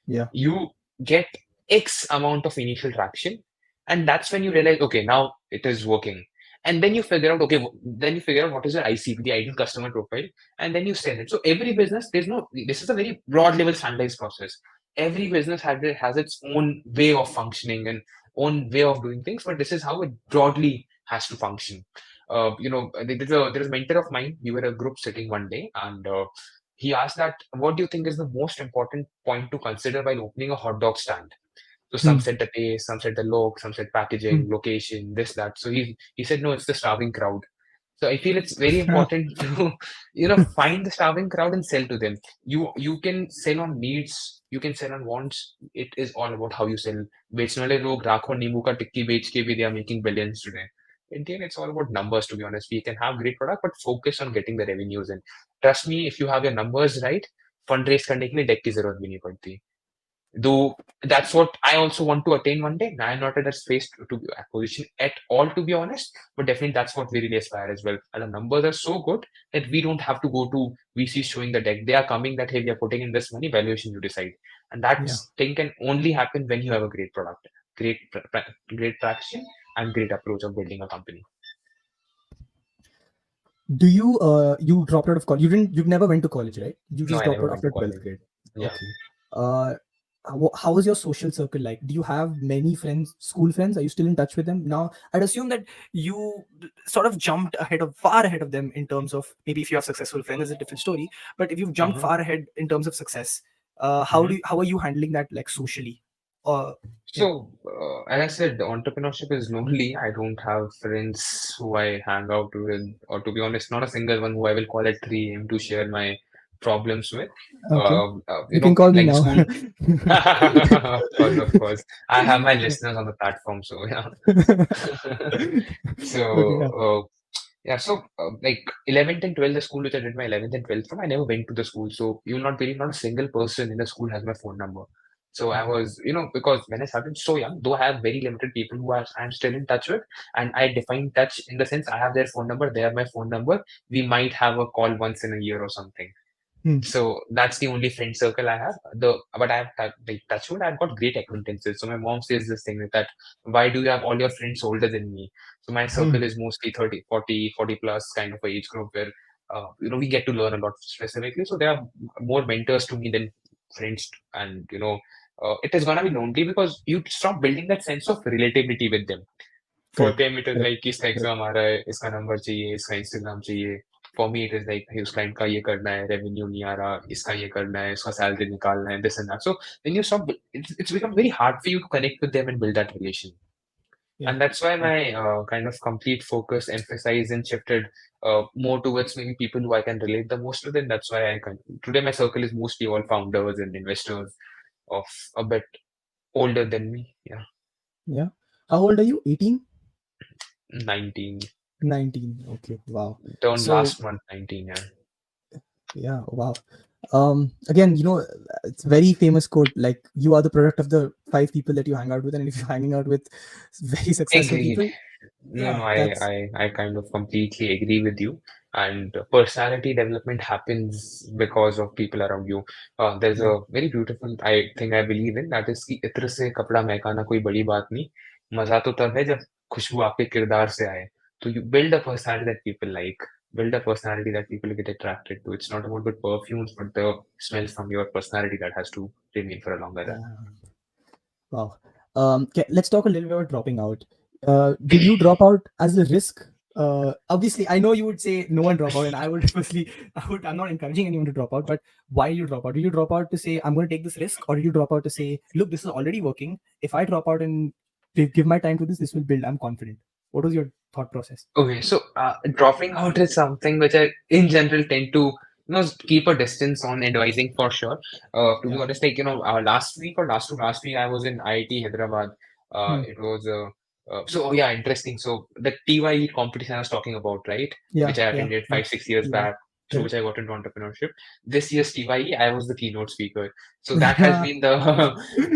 Speaker 1: yeah,
Speaker 2: You get X amount of initial traction, and that's when you realize, okay, now it is working. And then you figure out, okay, then you figure out what is your ICP, the ideal customer profile, and then you sell it. So every business, this is a very broad level standardized process. Every business has its own way of functioning and own way of doing things, but this is how it broadly has to function. There's a mentor of mine. We were a group sitting one day, and he asked that, what do you think is the most important point to consider while opening a hot dog stand? So some
Speaker 1: hmm,
Speaker 2: said the taste, some said the look, some said
Speaker 1: hmm.
Speaker 2: packaging, location, this, that. So he said, no, it's the starving crowd. So I feel it's very important to, find the starving crowd and sell to them. You can sell on needs, you can sell on wants. It is all about how you sell. बेचने वाले लोग राखों नींबू का टिक्की बेच के भी they are making billions today. In the end, it's all about numbers, to be honest. We can have great product, but focus on getting the revenues in. Trust me, if you have your numbers right, fundraise करने के लिए deck की जरूरत भी नहीं पड़ती. Though that's what I also want to attain one day. I'm not at that space to be position at all, to be honest. But definitely that's what we really aspire as well. And the numbers are so good that we don't have to go to VC showing the deck. They are coming that hey, we are putting in this money, valuation you decide. And that
Speaker 1: Yeah.
Speaker 2: thing can only happen when you have a great product, great traction, and great approach of building a company.
Speaker 1: Do you you dropped out of college? You never went to college, right? You
Speaker 2: No,
Speaker 1: just
Speaker 2: I
Speaker 1: dropped
Speaker 2: never
Speaker 1: out
Speaker 2: went to
Speaker 1: after 12th
Speaker 2: college.
Speaker 1: grade.
Speaker 2: Yeah.
Speaker 1: Okay. Uh, how was your social circle like? Do you have many friends, school friends? Are you still in touch with them now? I'd assume that you sort of jumped ahead of far ahead of them in terms of, maybe if you have successful friends, it's a different story. But if you've jumped
Speaker 2: Uh-huh.
Speaker 1: far ahead in terms of success,
Speaker 2: Mhm.
Speaker 1: how are you handling that, like, socially? Uh, yeah.
Speaker 2: So, as I said, entrepreneurship is lonely. I don't have friends who I hang out with, or to be honest, not a single one who I will call at 3 a.m. to share my problems with.
Speaker 1: Okay. You can call me
Speaker 2: Like
Speaker 1: now.
Speaker 2: school. Of course, of course. I have my listeners on the platform, so yeah. So,
Speaker 1: Okay. Yeah.
Speaker 2: Yeah, so like 11th and 12th, the school which I did my 11th and 12th from, I never went to the school. So you will not believe, not a single person in the school has my phone number. So I
Speaker 1: Wow.
Speaker 2: was, because when I started so young, though I have very limited people who I'm still in touch with, and I define touch in the sense I have their phone number, they have my phone number. We might have a call once in a year or something.
Speaker 1: Hmm.
Speaker 2: So that's the only friend circle I have. But I have like touch wood, I've got great acquaintances. So my mom says this thing that why do you have all your friends older than me? So my circle
Speaker 1: Hmm.
Speaker 2: is mostly 30, 40, 40 plus kind of a age group where we get to learn a lot specifically. So there are more mentors to me than friends, and it is gonna be lonely because you stop building that sense of relatability with them. For
Speaker 1: Correct.
Speaker 2: them, it is
Speaker 1: Correct.
Speaker 2: like इसका
Speaker 1: Correct.
Speaker 2: Exam आ रहा है, इसका number चाहिए, इसका Instagram चाहिए. For me, it is like hey, उस client का ये करना है, रेवेन्यू नहीं आ रहा, इसका ये करना है, इसका सैलरी निकालना है, this and that. So when you stop, it's become very hard for you to connect with them and build that relation.
Speaker 1: Yeah.
Speaker 2: And that's why
Speaker 1: Yeah.
Speaker 2: my kind of complete focus, emphasize, and shifted more towards maybe people who I can relate the most with. And that's why today my circle is mostly all founders and investors of a bit older than me. Yeah,
Speaker 1: Yeah. How old are you? 18?
Speaker 2: 19.
Speaker 1: 19. Okay. Wow.
Speaker 2: Turned
Speaker 1: So,
Speaker 2: last month 19. Yeah.
Speaker 1: yeah. Wow. Again, it's very famous quote, like you are the product of the five people that you hang out with, and if you're hanging out with very successful
Speaker 2: Agreed.
Speaker 1: people,
Speaker 2: No, no,
Speaker 1: yeah, that's
Speaker 2: I kind of completely agree with you. And personality development happens because of people around you. There's
Speaker 1: yeah.
Speaker 2: a very beautiful thing I believe in, that is कि इत्र से कपड़ा महकाना कोई बड़ी बात नहीं. मजा तो तब है जब खुशबू आपके किरदार से आए. So you build a personality that people like, build a personality that people get attracted to. It's not about the perfumes, but the smells from your personality that has to remain for a longer run.
Speaker 1: Uh, Wow. Okay, let's talk a little bit about dropping out. Did you drop out as a risk? Obviously, I know you would say no one drop out, and I would firstly, I'm not encouraging anyone to drop out, but why you drop out? Did you drop out to say I'm going to take this risk, or did you drop out to say, look, this is already working. If I drop out and give my time to this, this will build. I'm confident. What was your thought process?
Speaker 2: Okay, so dropping out is something which I, in general, tend to keep a distance on advising for sure. To be
Speaker 1: Yeah.
Speaker 2: honest, like last week or last week, I was in IIT Hyderabad.
Speaker 1: Hmm.
Speaker 2: It was so yeah, interesting. So the TYE competition I was talking about, right,
Speaker 1: Yeah.
Speaker 2: which I
Speaker 1: Yeah.
Speaker 2: attended
Speaker 1: Yeah.
Speaker 2: 5 6 years
Speaker 1: Yeah.
Speaker 2: back, through which
Speaker 1: Correct.
Speaker 2: I got into entrepreneurship. This year's TYE, I was the keynote speaker. So that has been the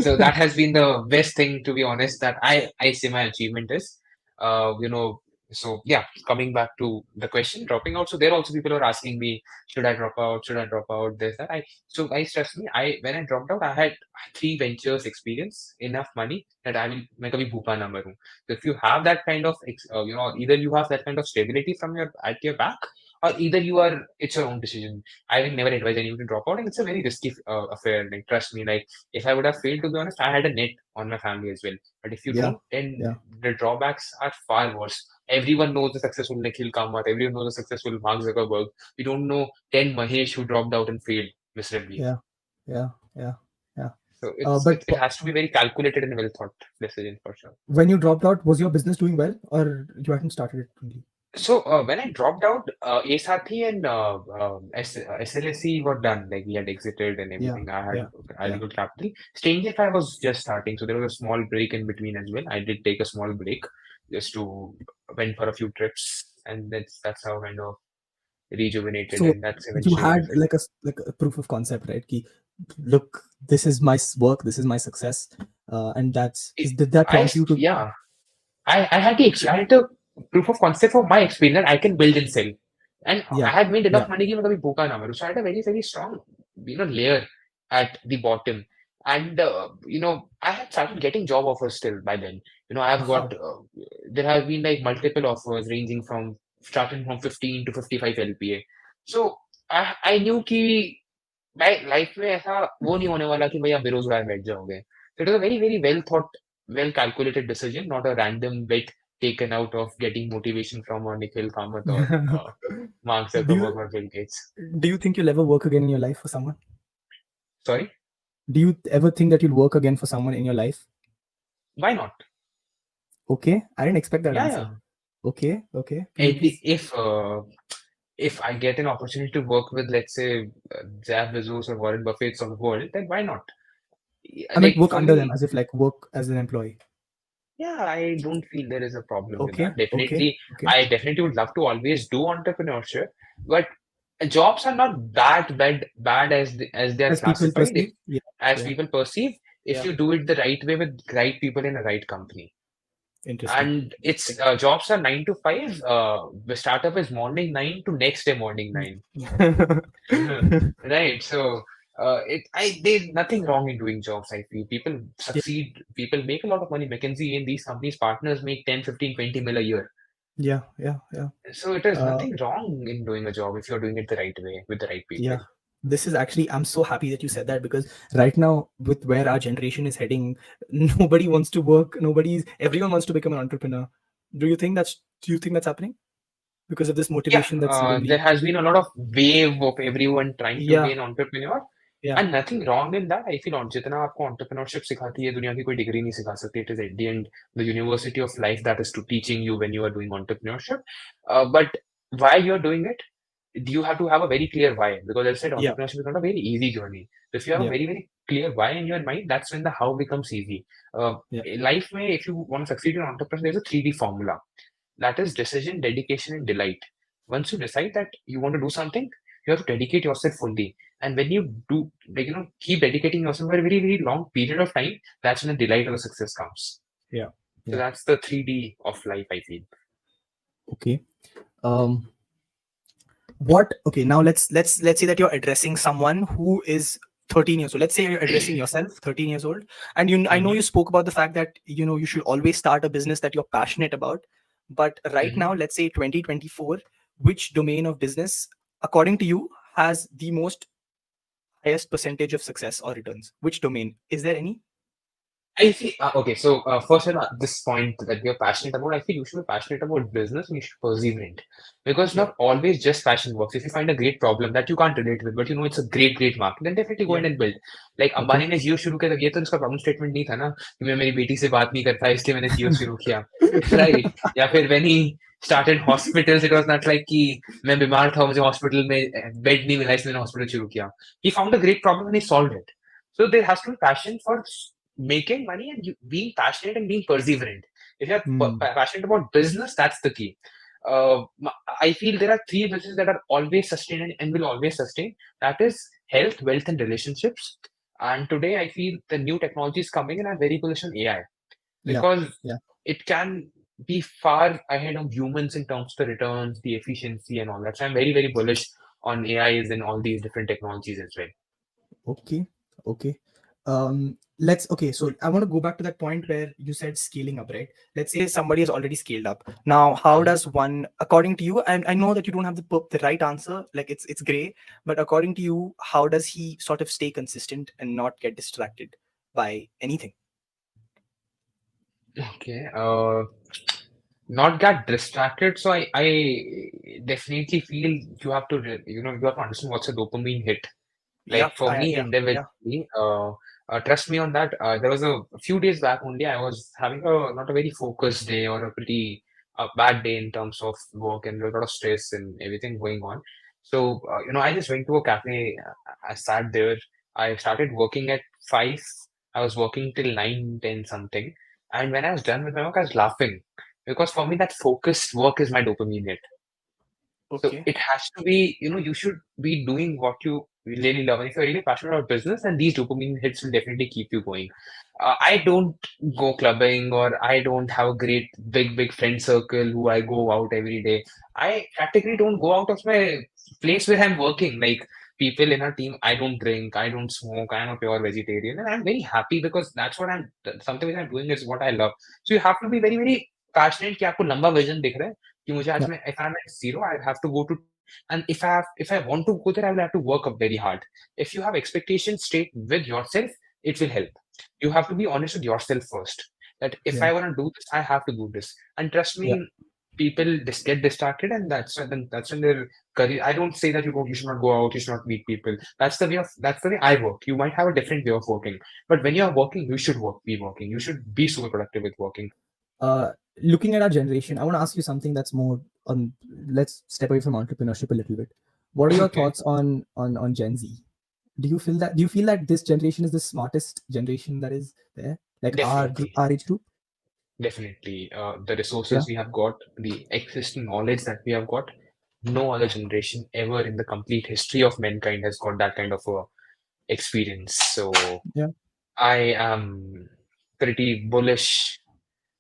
Speaker 2: so that has been the best thing, to be honest, that I say my achievement is. Uh, you know, so yeah, coming back to the question, dropping out. So there also people are asking me, should I drop out? Should I drop out? This that. So guys, trust me. When I dropped out, I had 3 ventures experience, enough money that I will make a bhupa na maru. So if you have that kind of either you have that kind of stability from your at your back, or either you are, it's your own decision. I will never advise anyone to drop out, and it's a very risky affair. Like trust me, like if I would have failed, to be honest, I had a net on my family as well. But if you
Speaker 1: Yeah.
Speaker 2: don't, then
Speaker 1: Yeah.
Speaker 2: the drawbacks are far worse. Everyone knows the successful Nikhil Kamath. Everyone knows the successful Mark Zuckerberg. We don't know 10 Mahesh who dropped out and failed miserably.
Speaker 1: Yeah. Yeah. Yeah. Yeah.
Speaker 2: So it
Speaker 1: But
Speaker 2: has to be very calculated and well thought decision for sure.
Speaker 1: when you dropped out, was your business doing well, or you hadn't started it only?
Speaker 2: So when I dropped out, ASAthi and SLSE were done. Like we had exited and
Speaker 1: Yeah,
Speaker 2: everything.
Speaker 1: yeah,
Speaker 2: I
Speaker 1: yeah.
Speaker 2: had good capital. Strangely, I was just starting, so there was a small break in between as well. I did take a small break just to went for a few trips, and that's how kind of rejuvenated,
Speaker 1: So
Speaker 2: and that's
Speaker 1: you
Speaker 2: eventually when
Speaker 1: had
Speaker 2: I felt.
Speaker 1: like a proof of concept, right? Ki, look, this is my work, this is my success, and did that prompt you to?
Speaker 2: Yeah, I had the proof of concept for my experience that I can build and sell, and I
Speaker 1: Yeah,
Speaker 2: had made enough
Speaker 1: yeah.
Speaker 2: money कि मैं कभी भूखा ना मरूं. So I had a very very strong layer at the bottom, and I had started getting job offers still by then. I've got
Speaker 1: Wow.
Speaker 2: there have been like multiple offers ranging from starting from 15 to 55 LPA. So I knew कि भाई life में ऐसा वो नहीं होने वाला कि भाई आप बेरोजगार बैठ जाओगे. So it was a very, very well thought, well calculated decision, not a random bet taken out of getting motivation from Nikhil Kamath or Mark
Speaker 1: do you
Speaker 2: Zuckerberg or Bill Gates.
Speaker 1: do you think you'll ever work again in your life for someone?
Speaker 2: Sorry,
Speaker 1: Do you ever think that you'll work again for someone in your life?
Speaker 2: why not?
Speaker 1: Okay, I didn't expect that
Speaker 2: Yeah,
Speaker 1: answer.
Speaker 2: yeah.
Speaker 1: Okay, okay.
Speaker 2: And
Speaker 1: Please.
Speaker 2: if I get an opportunity to work with, let's say, Jeff Bezos or Warren Buffett of the world, then why not?
Speaker 1: I meant
Speaker 2: Like
Speaker 1: work
Speaker 2: for
Speaker 1: under them,
Speaker 2: me,
Speaker 1: as if like work as an employee.
Speaker 2: Yeah, I don't feel there is a problem with that.
Speaker 1: Okay, okay,
Speaker 2: Definitely,
Speaker 1: okay.
Speaker 2: I definitely would love to always do entrepreneurship, but jobs are not that bad as as they are
Speaker 1: As people
Speaker 2: classified. If
Speaker 1: perceive, yeah,
Speaker 2: as
Speaker 1: yeah,
Speaker 2: people perceive, if
Speaker 1: yeah.
Speaker 2: you do it the right way with right people in a right company.
Speaker 1: Interesting,
Speaker 2: And it's
Speaker 1: interesting.
Speaker 2: jobs are 9 to 5. The startup is morning 9 to next day morning 9. Right. So there's nothing wrong in doing jobs, I feel. People
Speaker 1: Yeah,
Speaker 2: succeed, people make a lot of money. McKinsey in these companies, partners make 10, 15, 20 mil a year.
Speaker 1: yeah, yeah, yeah.
Speaker 2: So it is
Speaker 1: Uh,
Speaker 2: nothing wrong in doing a job if you're doing it the right way with the right people.
Speaker 1: yeah. This is actually, I'm so happy that you said that, because right now, with where our generation is heading, nobody wants to work. Everyone wants to become an entrepreneur. Do you think that's happening because of this
Speaker 2: Yeah,
Speaker 1: motivation that's being
Speaker 2: there
Speaker 1: leaked?
Speaker 2: has been a lot of wave of everyone trying to be
Speaker 1: Yeah,
Speaker 2: an entrepreneur.
Speaker 1: yeah,
Speaker 2: And nothing wrong in that. I feel जितना आपको entrepreneurship सिखाती है दुनिया की कोई degree नहीं सिखा सकती. It is at the end the university of life that is to teaching you when you are doing entrepreneurship. But while you're doing it, you have to have a very clear why. Because I said
Speaker 1: yeah,
Speaker 2: entrepreneurship is not a very easy journey. So if you have a
Speaker 1: yeah,
Speaker 2: very, very clear why in your mind, that's when the how becomes easy. Uh,
Speaker 1: yeah.
Speaker 2: Life may, if you want to succeed in entrepreneurship, there's a 3D formula. That is decision, dedication, and delight. Once you decide that you want to do something, you have to dedicate yourself fully. And when you do, like, keep dedicating yourself for a very, very long period of time, that's when the delight or the success comes.
Speaker 1: Yeah,
Speaker 2: So
Speaker 1: yeah.
Speaker 2: that's the 3D of life, I feel.
Speaker 1: Okay. Um, what? Okay. Now let's say that you're addressing someone who is 13 years old. Let's say you're addressing yourself, 13 years old, and I know
Speaker 2: Hmm.
Speaker 1: you spoke about the fact that you should always start a business that you're passionate about. But right
Speaker 2: Hmm.
Speaker 1: now, let's say 2024, which domain of business, according to you, has the most highest percentage of success or returns? Which domain? Is there any?
Speaker 2: I feel okay. So first, on this point that we are passionate about, I feel you should be passionate about business and you should persevere it, because
Speaker 1: Yeah.
Speaker 2: not always just passion works. If you find a great problem that you can't relate with, but you know it's a great, great market, then definitely go
Speaker 1: Yeah.
Speaker 2: in and build. Like
Speaker 1: Okay.
Speaker 2: Ambani ने जियो शुरू किया था, ये तो उसका problem statement नहीं था ना कि मैं मेरी बेटी से बात नहीं करता इसलिए मैंने जियो शुरू किया, राइट? या फिर when he started hospitals, it was not like कि मैं बीमार था मुझे हॉस्पिटल में बेड नहीं मिला इसलिए मैंने हॉस्पिटल शुरू किया. He found a great problem and he solved it. So there has to be passion for making money and you being passionate and being perseverant. If you're
Speaker 1: Hmm.
Speaker 2: passionate about business, that's the key. I feel there are three businesses that are always sustained and will always sustain. That is health, wealth, and relationships. And today, I feel the new technology is coming, and I'm very bullish on AI
Speaker 1: Yeah.
Speaker 2: because
Speaker 1: Yeah.
Speaker 2: it can be far ahead of humans in terms of the returns, the efficiency, and all that. So I'm very, very bullish on AIs and all these different technologies as well.
Speaker 1: Okay. Okay. Let's okay. So I want to go back to that point where you said scaling up, right? Let's say somebody has already scaled up. Now, how
Speaker 2: Mhm.
Speaker 1: does one, according to you, and I know that you don't have the right answer, like it's gray, but according to you, how does he sort of stay consistent and not get distracted by anything?
Speaker 2: Okay. Not get distracted. So I definitely feel you have to, you have to understand what's a dopamine hit.
Speaker 1: Yeah.
Speaker 2: Like for me
Speaker 1: Yeah. Yeah.
Speaker 2: individually, trust me on that. There was a few days back only, I was having a not a very focused day or a pretty bad day in terms of work and a lot of stress and everything going on. So, I just went to a cafe. I sat there. I started working at 5. I was working till 9, 10 something. And when I was done with my work, I was laughing because for me, that focused work is my dopamine hit. So
Speaker 1: Okay.
Speaker 2: it has to be, you should be doing what you really love. And if you're really passionate about business, then these dopamine hits will definitely keep you going. I don't go clubbing or I don't have a great big, big friend circle who I go out every day. I practically don't go out of my place where I'm working. Like people in our team, I don't drink, I don't smoke, I'm a pure vegetarian. And I'm very happy because that's what something which I'm doing is what I love. So you have to be very, very passionate कि आपको लंबा vision दिख रहा है कि मुझे आज
Speaker 1: Yeah.
Speaker 2: मैं if I'm at zero, I have to go to and if I want to go there, I will have to work up very hard. If you have expectations straight with yourself, it will help. You have to be honest with yourself first. That if
Speaker 1: Yeah.
Speaker 2: I want to do this, I have to do this. And trust
Speaker 1: Yeah.
Speaker 2: me, people just get distracted, and that's when their career. I don't say that you should not go out, you should not meet people. That's the way I work. You might have a different way of working, but when you are working, you should be working. You should be super productive with working.
Speaker 1: uh, Looking at our generation, I want to ask you something that's more on. Let's step away from entrepreneurship a little bit. What are your
Speaker 2: Okay.
Speaker 1: thoughts on Gen Z? Do you feel that this generation is the smartest generation that is there, like
Speaker 2: Definitely.
Speaker 1: our age group?
Speaker 2: Definitely. The
Speaker 1: Yeah,
Speaker 2: resources we have got, the existing knowledge that we have got, no other generation ever in the complete history of mankind has got that kind of a experience. So
Speaker 1: yeah,
Speaker 2: I am pretty bullish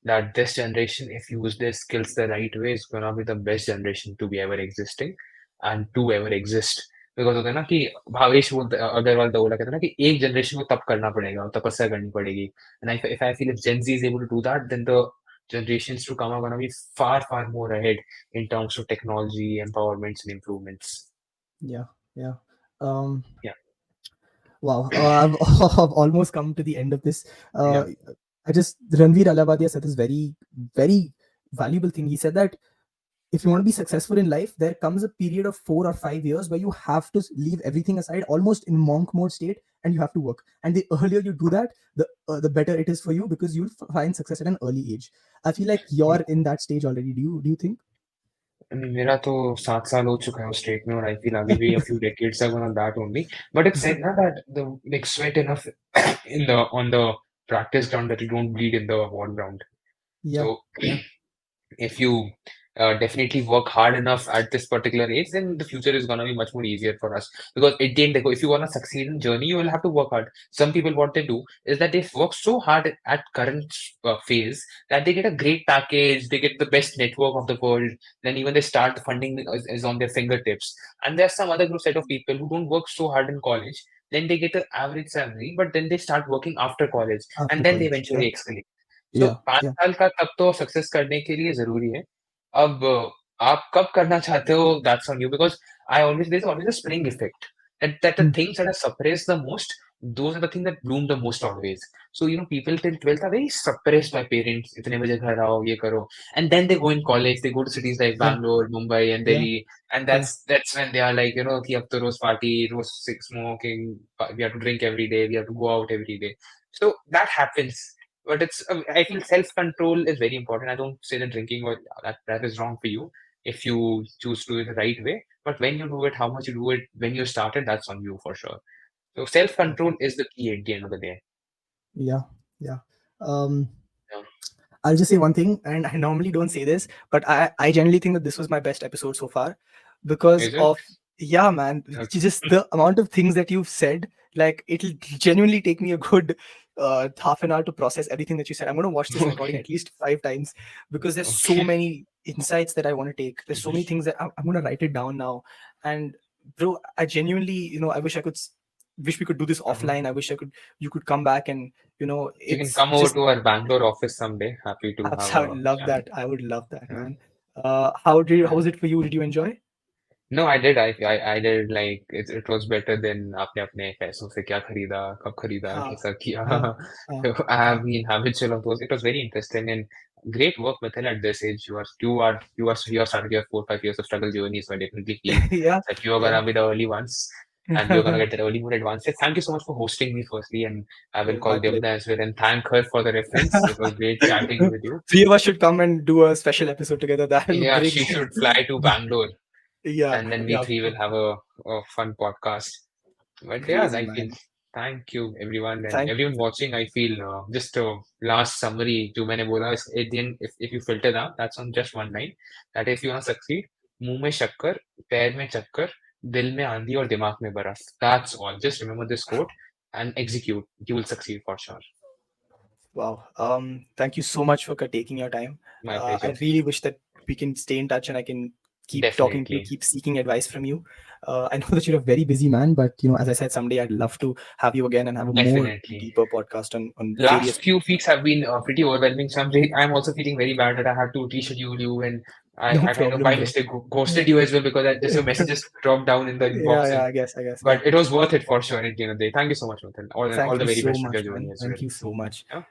Speaker 2: that this generation, if use their skills the right way, is gonna be the best generation to be ever existing and to ever exist. Because होता है ना कि भावेश वो अग्रवाल दवोला कहते हैं ना कि एक जनरेशन को तप करना पड़ेगा और तपस्या करनी पड़ेगी and if I feel if Gen Z is able to do that, then the generations to come are gonna be far more ahead in terms of technology empowerments and improvements.
Speaker 1: yeah, yeah. Um,
Speaker 2: Yeah,
Speaker 1: wow, I've, I've almost come to the end of this.
Speaker 2: yeah.
Speaker 1: I just Ranveer Alabadia said this very valuable thing. He said that if you want to be successful in life, there comes a period of 4 or 5 years where you have to leave everything aside, almost in monk mode state, and you have to work. And the earlier you do that, the better it is for you because you'll find success at an early age. I feel like you're in that stage already. Do you think?
Speaker 2: मेरा तो 7 साल हो चुका है उस state में और I feel आगे भी a few decades are gonna that only. But it's said ना that the like sweat enough in the on the practice ground that you don't bleed in the war ground.
Speaker 1: Yeah.
Speaker 2: So if you definitely work hard enough at this particular age, then the future is gonna be much more easier for us. Because at the end, if you wanna succeed in journey, you will have to work hard. Some people, what they do is that they work so hard at current phase that they get a great package, they get the best network of the world. Then even they start funding is on their fingertips. And there's some other group set of people who don't work so hard in college. Then they get an average salary, but then they start working after college,
Speaker 1: After
Speaker 2: and then they
Speaker 1: college. Yeah.
Speaker 2: eventually escalate. So
Speaker 1: Yeah.
Speaker 2: 5
Speaker 1: Yeah.
Speaker 2: साल का तब तो success करने के लिए ज़रूरी है। अब आप कब करना चाहते हो that's on you because I always there is always a spring effect that the
Speaker 1: Hmm.
Speaker 2: things that are suppressed the most, those are the things that bloom the most always. So, you know, people till 12th are very suppressed by parents. इतने बजे घर आओ, ये करो. And then they go in college, they go to cities like
Speaker 1: Yeah.
Speaker 2: Bangalore, Mumbai, and
Speaker 1: Yeah.
Speaker 2: Delhi. And
Speaker 1: Yeah.
Speaker 2: that's when they are like, you know, कि अब तो रोज party, rose smoking, we have to drink every day, we have to go out every day. So that happens. But I feel self-control is very important. I don't say that drinking or that is wrong for you if you choose to do it the right way. But when you do it, how much you do it, when you started, that's on you for sure. So self-control is the key at the end of the day.
Speaker 1: Yeah. Yeah. Um,
Speaker 2: Yeah.
Speaker 1: I'll just say one thing, and I normally don't say this, but I genuinely think that this was my best episode so far because
Speaker 2: Is it?
Speaker 1: of, yeah, man,
Speaker 2: Okay.
Speaker 1: just the amount of things that you've said. Like, it'll genuinely take me a good half an hour to process everything that you said. I'm going to watch this recording
Speaker 2: Okay.
Speaker 1: at least 5 times because there's so
Speaker 2: Okay.
Speaker 1: many insights that I want to take. There's so many things that I'm going to write it down now. And bro, I genuinely, I wish I could, wish we could do this
Speaker 2: Uh-huh.
Speaker 1: offline. I wish you could come back and,
Speaker 2: You can
Speaker 1: it's
Speaker 2: come over
Speaker 1: just,
Speaker 2: to our Bangalore office someday. Happy to have
Speaker 1: I would
Speaker 2: a
Speaker 1: love
Speaker 2: chat.
Speaker 1: that. I would love that,
Speaker 2: Yeah.
Speaker 1: man. How
Speaker 2: Yeah.
Speaker 1: was it for you? Did you enjoy?
Speaker 2: No, I did. I did like it was better than आपने अपने पैसों से क्या खरीदा, कब खरीदा,
Speaker 1: हाँ,
Speaker 2: कैसा किया.
Speaker 1: हाँ, हाँ,
Speaker 2: So I have
Speaker 1: हाँ.
Speaker 2: been habitual of those. It was very interesting and great work, Mithil, at this age. You are started your 4 5 years of struggle journey, so I definitely feel
Speaker 1: Yeah,
Speaker 2: that you are
Speaker 1: yeah.
Speaker 2: gonna be the early ones and you're gonna get the early more advances. Thank you so much for hosting me firstly, and I will
Speaker 1: My
Speaker 2: call
Speaker 1: pleasure.
Speaker 2: Devna as well and thank her for the reference. It was great chatting with you.
Speaker 1: Three of us should come and do a special episode together. That'll
Speaker 2: Yeah,
Speaker 1: break
Speaker 2: she
Speaker 1: the.
Speaker 2: should fly to Bangalore
Speaker 1: Yeah,
Speaker 2: and then we
Speaker 1: yeah.
Speaker 2: three will have a fun podcast. But yeah,
Speaker 1: Crazy,
Speaker 2: I feel
Speaker 1: man.
Speaker 2: thank you everyone and
Speaker 1: Thank.
Speaker 2: everyone watching. I feel just a last summary जो मैंने बोला is at the end if you filter down that's on just one line that if you want to succeed मुंह में शक्कर पैर में चक्कर दिल में आंधी और दिमाग में बर्फ. That's all. Just remember this quote and execute. You will succeed for sure.
Speaker 1: Wow. Thank you so much for taking your time.
Speaker 2: My
Speaker 1: I
Speaker 2: pleasure.
Speaker 1: really wish that we can stay in touch and I can keep talking to you,
Speaker 2: Definitely.
Speaker 1: keep seeking advice from you. I know that you're a very busy man, but as I said, someday I'd love to have you again and have a more
Speaker 2: Definitely.
Speaker 1: deeper podcast on various.
Speaker 2: Last few weeks have been pretty overwhelming. So I'm also feeling very bad that I had to reschedule you and
Speaker 1: No
Speaker 2: I kind of
Speaker 1: problem,
Speaker 2: by
Speaker 1: bro.
Speaker 2: mistake ghosted you as well because just your messages dropped down in the
Speaker 1: Yeah,
Speaker 2: inbox
Speaker 1: yeah,
Speaker 2: and
Speaker 1: I guess, yeah.
Speaker 2: but it was worth it for sure at the end of the day. Thank you so much, Muthan. All
Speaker 1: Thank
Speaker 2: the
Speaker 1: you
Speaker 2: very
Speaker 1: so
Speaker 2: best with your
Speaker 1: much,
Speaker 2: journey
Speaker 1: man.
Speaker 2: as well.
Speaker 1: Thank you so much.
Speaker 2: Yeah.